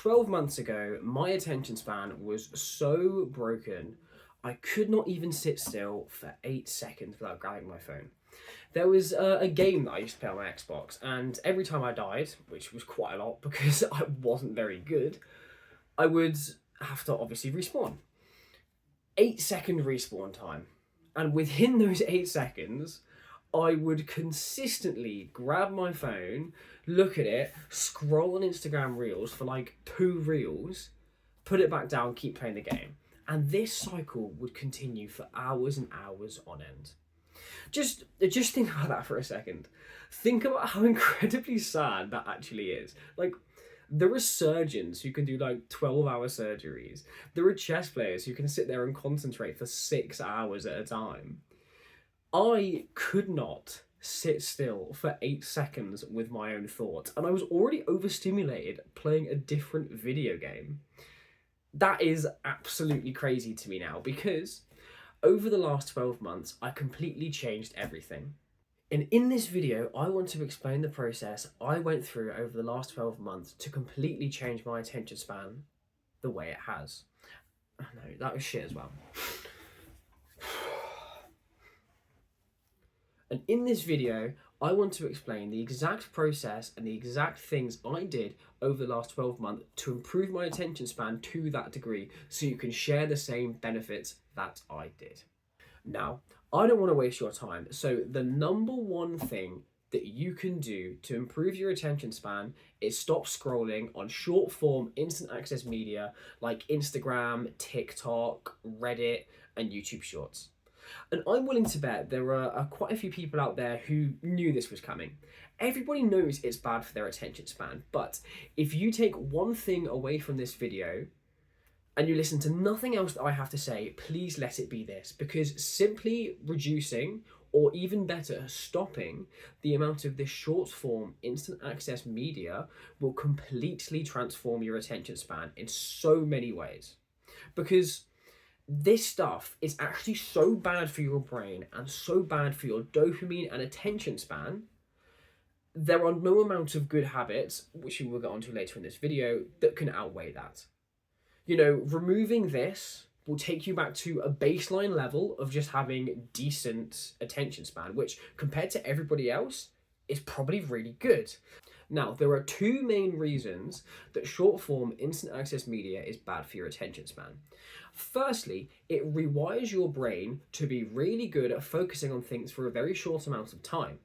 12 months ago, my attention span was so broken, I could not even sit still for 8 seconds without grabbing my phone. There was a game that I used to play on my Xbox, and every time I died, which was quite a lot because I wasn't very good, I would have to obviously respawn. 8 second respawn time. And within those 8 seconds, I would consistently grab my phone, look at it, scroll on Instagram Reels for like 2 reels, put it back down, keep playing the game. And this cycle would continue for hours and hours on end. Just think about that for a second. Think about how incredibly sad that actually is. Like, there are surgeons who can do like 12-hour surgeries. There are chess players who can sit there and concentrate for 6 hours at a time. I could not sit still for 8 seconds with my own thoughts, and I was already overstimulated playing a different video game. That is absolutely crazy to me now because over the last 12 months, I completely changed everything. And in this video, I want to explain the process I went through over the last 12 months to completely change my attention span the way it has. Oh, no, that was shit as well. And in this video, I want to explain the exact process and the exact things I did over the last 12 months to improve my attention span to that degree so you can share the same benefits that I did. Now, I don't want to waste your time, so the number one thing that you can do to improve your attention span is stop scrolling on short form instant access media like Instagram, TikTok, Reddit, and YouTube Shorts. And I'm willing to bet there are quite a few people out there who knew this was coming. Everybody knows it's bad for their attention span, but if you take one thing away from this video and you listen to nothing else that I have to say, please let it be this, because simply reducing, or even better, stopping the amount of this short form instant access media will completely transform your attention span in so many ways. Because this stuff is actually so bad for your brain and so bad for your dopamine and attention span. There are no amount of good habits, which we will get onto later in this video, that can outweigh that. You know, removing this will take you back to a baseline level of just having decent attention span, which compared to everybody else is probably really good. Now, there are two main reasons that short form instant access media is bad for your attention span. Firstly, it rewires your brain to be really good at focusing on things for a very short amount of time.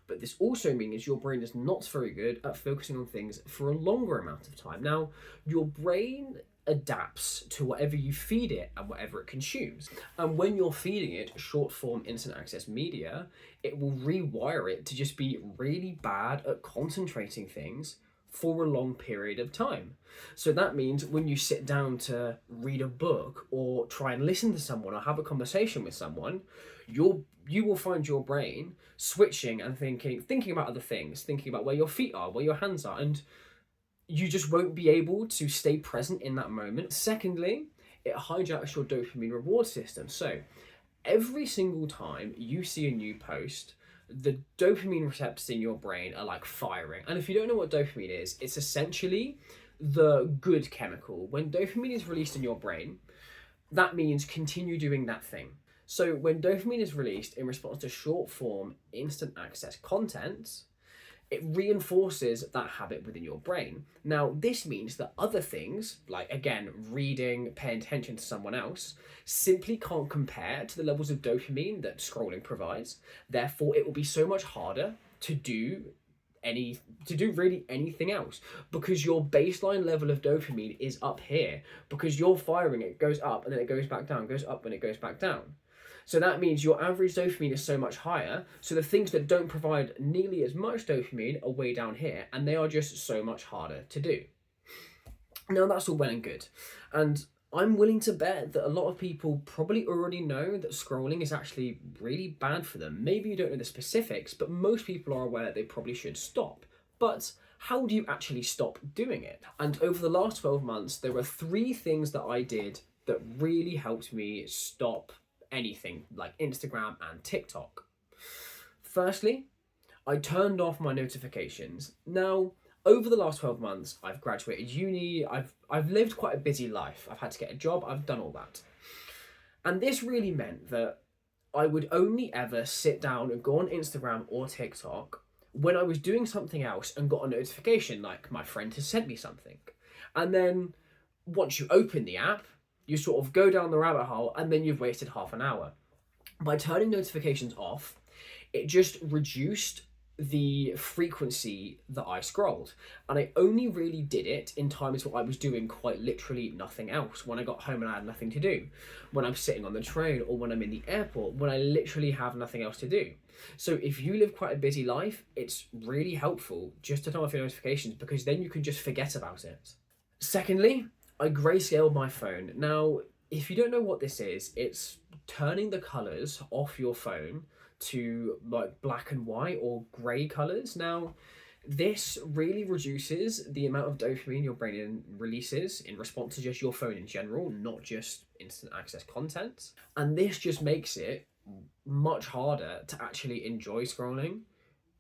But this also means your brain is not very good at focusing on things for a longer amount of time. Now, your brain adapts to whatever you feed it and whatever it consumes. And when you're feeding it short form instant access media, it will rewire it to just be really bad at concentrating things for a long period of time. So that means when you sit down to read a book or try and listen to someone or have a conversation with someone, you will find your brain switching and thinking about other things, thinking about where your feet are, where your hands are, and you just won't be able to stay present in that moment. Secondly, it hijacks your dopamine reward system. So every single time you see a new post, the dopamine receptors in your brain are like firing. And if you don't know what dopamine is, it's essentially the good chemical. When dopamine is released in your brain, that means continue doing that thing. So when dopamine is released in response to short form instant access content, it reinforces that habit within your brain. Now, this means that other things, like, again, reading, paying attention to someone else, simply can't compare to the levels of dopamine that scrolling provides. Therefore, it will be so much harder to do really anything else, because your baseline level of dopamine is up here. Because you're firing, it goes up and then it goes back down, goes up and it goes back down. So that means your average dopamine is so much higher. So the things that don't provide nearly as much dopamine are way down here, and they are just so much harder to do. Now, that's all well and good. And I'm willing to bet that a lot of people probably already know that scrolling is actually really bad for them. Maybe you don't know the specifics, but most people are aware that they probably should stop. But how do you actually stop doing it? And over the last 12 months, there were 3 things that I did that really helped me stop anything like Instagram and TikTok. Firstly, I turned off my notifications. Now, over the last 12 months, I've graduated uni, I've lived quite a busy life. I've had to get a job, I've done all that. And this really meant that I would only ever sit down and go on Instagram or TikTok when I was doing something else and got a notification like my friend has sent me something. And then once you open the app, you sort of go down the rabbit hole and then you've wasted half an hour. By turning notifications off, it just reduced the frequency that I scrolled. And I only really did it in times where I was doing quite literally nothing else. When I got home and I had nothing to do. When I'm sitting on the train or when I'm in the airport, when I literally have nothing else to do. So if you live quite a busy life, it's really helpful just to turn off your notifications because then you can just forget about it. Secondly, I grayscaled my phone. Now, if you don't know what this is, it's turning the colours off your phone to like black and white or grey colours. Now, this really reduces the amount of dopamine your brain releases in response to just your phone in general, not just instant access content. And this just makes it much harder to actually enjoy scrolling.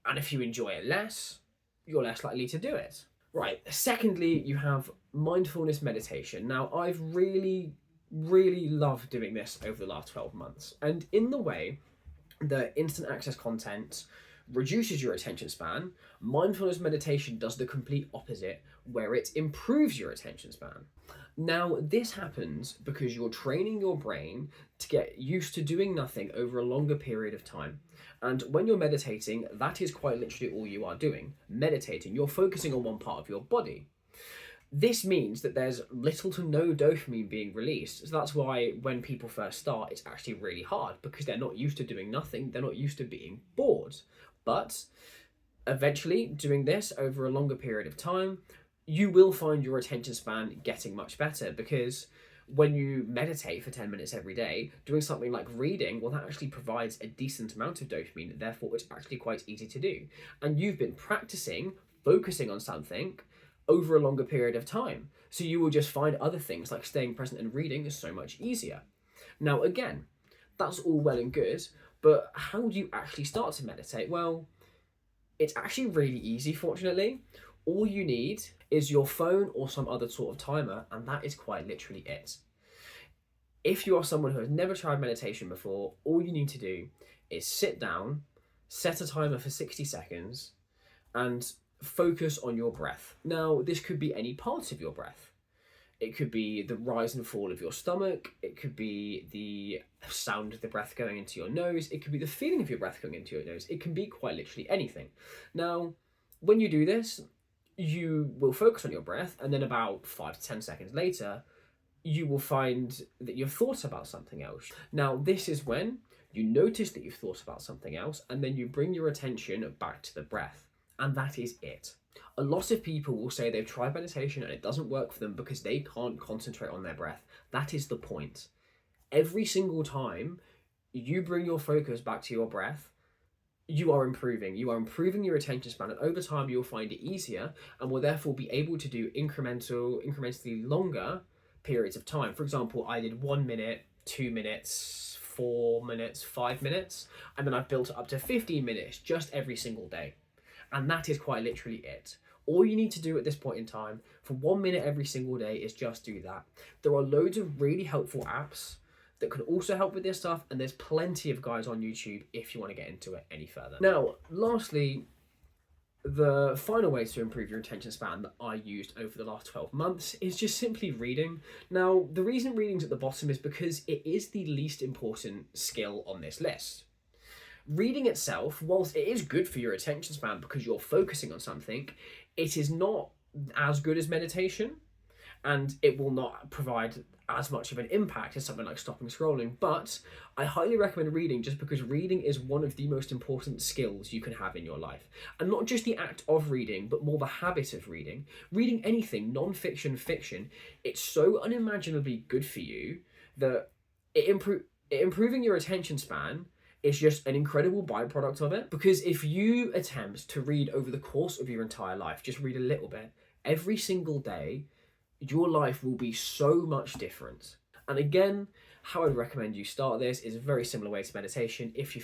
And if you enjoy it less, you're less likely to do it. Right. Secondly, you have mindfulness meditation. Now, I've really loved doing this over the last 12 months. And in the way that instant access content reduces your attention span, mindfulness meditation does the complete opposite, where it improves your attention span. Now, this happens because you're training your brain to get used to doing nothing over a longer period of time. And when you're meditating, that is quite literally all you are doing. Meditating, you're focusing on one part of your body. This means that there's little to no dopamine being released. So that's why when people first start, it's actually really hard because they're not used to doing nothing. They're not used to being bored. But eventually, doing this over a longer period of time, you will find your attention span getting much better because when you meditate for 10 minutes every day, doing something like reading, well, that actually provides a decent amount of dopamine. Therefore, it's actually quite easy to do. And you've been practicing, focusing on something over a longer period of time. So you will just find other things like staying present and reading is so much easier. Now, again, that's all well and good, but how do you actually start to meditate? Well, it's actually really easy, fortunately. All you need is your phone or some other sort of timer, and that is quite literally it. If you are someone who has never tried meditation before, all you need to do is sit down, set a timer for 60 seconds, and focus on your breath. Now, this could be any part of your breath. It could be the rise and fall of your stomach. It could be the sound of the breath going into your nose. It could be the feeling of your breath going into your nose. It can be quite literally anything. Now, when you do this, you will focus on your breath, and then about 5 to 10 seconds later, you will find that you've thought about something else. Now, this is when you notice that you've thought about something else, and then you bring your attention back to the breath. And that is it. A lot of people will say they've tried meditation and it doesn't work for them because they can't concentrate on their breath. That is the point. Every single time you bring your focus back to your breath, you are improving. You are improving your attention span, and over time you'll find it easier and will therefore be able to do incrementally longer periods of time. For example, I did 1 minute, 2 minutes, 4 minutes, 5 minutes, and then I've built it up to 15 minutes just every single day. And that is quite literally it. All you need to do at this point in time for 1 minute every single day is just do that. There are loads of really helpful apps that can also help with this stuff, and there's plenty of guys on YouTube if you want to get into it any further. Now, lastly, the final way to improve your attention span that I used over the last 12 months is just simply reading. Now, the reason reading's at the bottom is because it is the least important skill on this list. Reading itself, whilst it is good for your attention span because you're focusing on something, it is not as good as meditation, and it will not provide as much of an impact as something like stopping scrolling. But I highly recommend reading just because reading is one of the most important skills you can have in your life. And not just the act of reading, but more the habit of reading. Reading anything, non-fiction, fiction, it's so unimaginably good for you that improving your attention span is just an incredible byproduct of it. Because if you attempt to read over the course of your entire life, just read a little bit, every single day, your life will be so much different. And again, how I'd recommend you start this is a very similar way to meditation. If you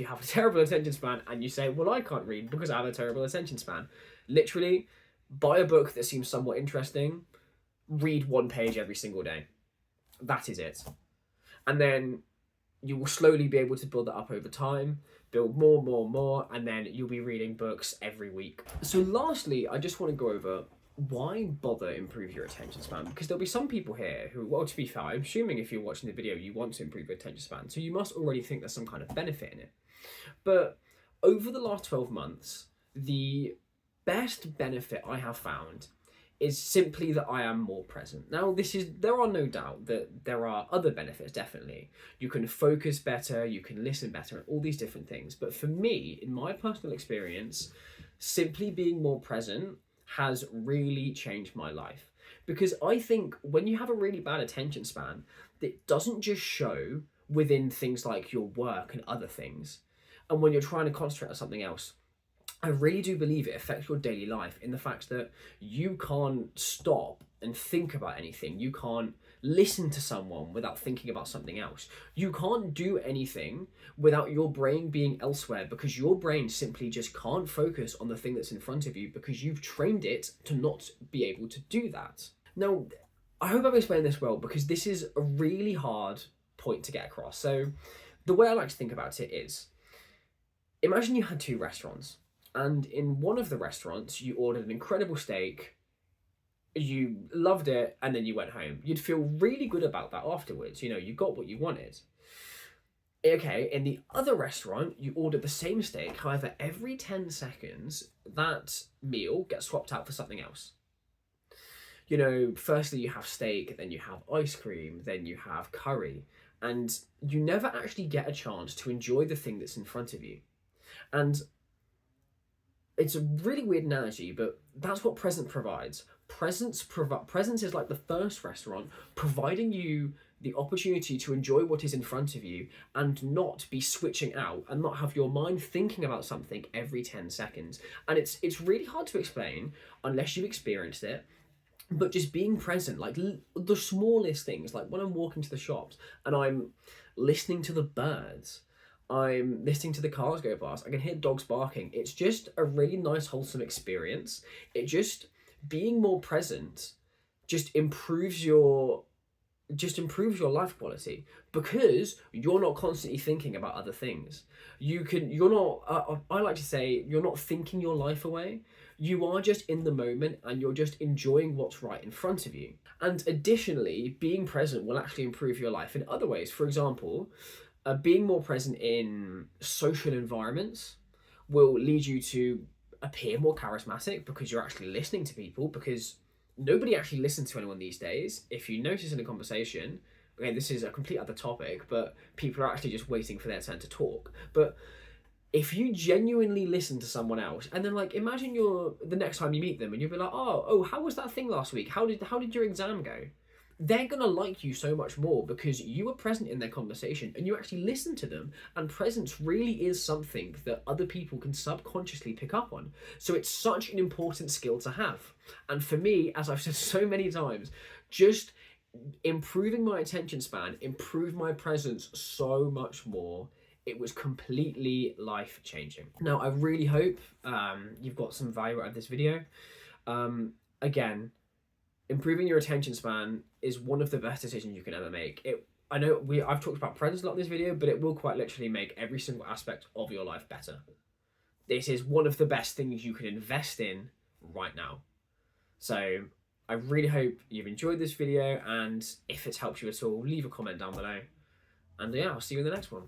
have a terrible attention span and you say, well, I can't read because I have a terrible attention span, Literally, buy a book that seems somewhat interesting, read one page every single day. That is it. And then you will slowly be able to build that up over time, build more, and then you'll be reading books every week. So lastly, I just want to go over why bother improve your attention span? Because there'll be some people here who, well, to be fair, I'm assuming if you're watching the video, you want to improve your attention span. So you must already think there's some kind of benefit in it. But over the last 12 months, the best benefit I have found is simply that I am more present. Now, there are no doubt that there are other benefits, definitely. You can focus better, you can listen better, and all these different things. But for me, in my personal experience, simply being more present has really changed my life. Because I think when you have a really bad attention span, it doesn't just show within things like your work and other things. And when you're trying to concentrate on something else, I really do believe it affects your daily life in the fact that you can't stop and think about anything. You can't listen to someone without thinking about something else. You can't do anything without your brain being elsewhere, because your brain simply just can't focus on the thing that's in front of you because you've trained it to not be able to do that. Now, I hope I've explained this well, because this is a really hard point to get across. So the way I like to think about it is, imagine you had two restaurants. And in one of the restaurants, you ordered an incredible steak, you loved it, and then you went home. You'd feel really good about that afterwards. You know, you got what you wanted. Okay, in the other restaurant, you ordered the same steak. However, every 10 seconds, that meal gets swapped out for something else. You know, firstly, you have steak, then you have ice cream, then you have curry. And you never actually get a chance to enjoy the thing that's in front of you. And it's a really weird analogy, but that's what present provides. Presence is like the first restaurant, providing you the opportunity to enjoy what is in front of you and not be switching out and not have your mind thinking about something every 10 seconds. And it's really hard to explain unless you've experienced it. But just being present, like the smallest things, like when I'm walking to the shops and I'm listening to the birds, I'm listening to the cars go past, I can hear dogs barking. It's just a really nice, wholesome experience. It just, being more present just improves your life quality, because you're not constantly thinking about other things. You're not, I like to say, you're not thinking your life away. You are just in the moment and you're just enjoying what's right in front of you. And additionally, being present will actually improve your life in other ways. For example, being more present in social environments will lead you to appear more charismatic, because you're actually listening to people, because nobody actually listens to anyone these days. If you notice in a conversation, okay, this is a complete other topic, but people are actually just waiting for their turn to talk. But if you genuinely listen to someone else, and then like imagine the next time you meet them and you'll be like, oh, how was that thing last week? How did your exam go? They're gonna like you so much more because you were present in their conversation and you actually listened to them. And presence really is something that other people can subconsciously pick up on. So it's such an important skill to have. And for me, as I've said so many times, just improving my attention span improved my presence so much more. It was completely life changing. Now, I really hope you've got some value out of this video. Again, improving your attention span is one of the best decisions you can ever make. I've talked about presence a lot in this video, but it will quite literally make every single aspect of your life better. This is one of the best things you can invest in right now. So I really hope you've enjoyed this video, and if it's helped you at all, leave a comment down below. And yeah, I'll see you in the next one.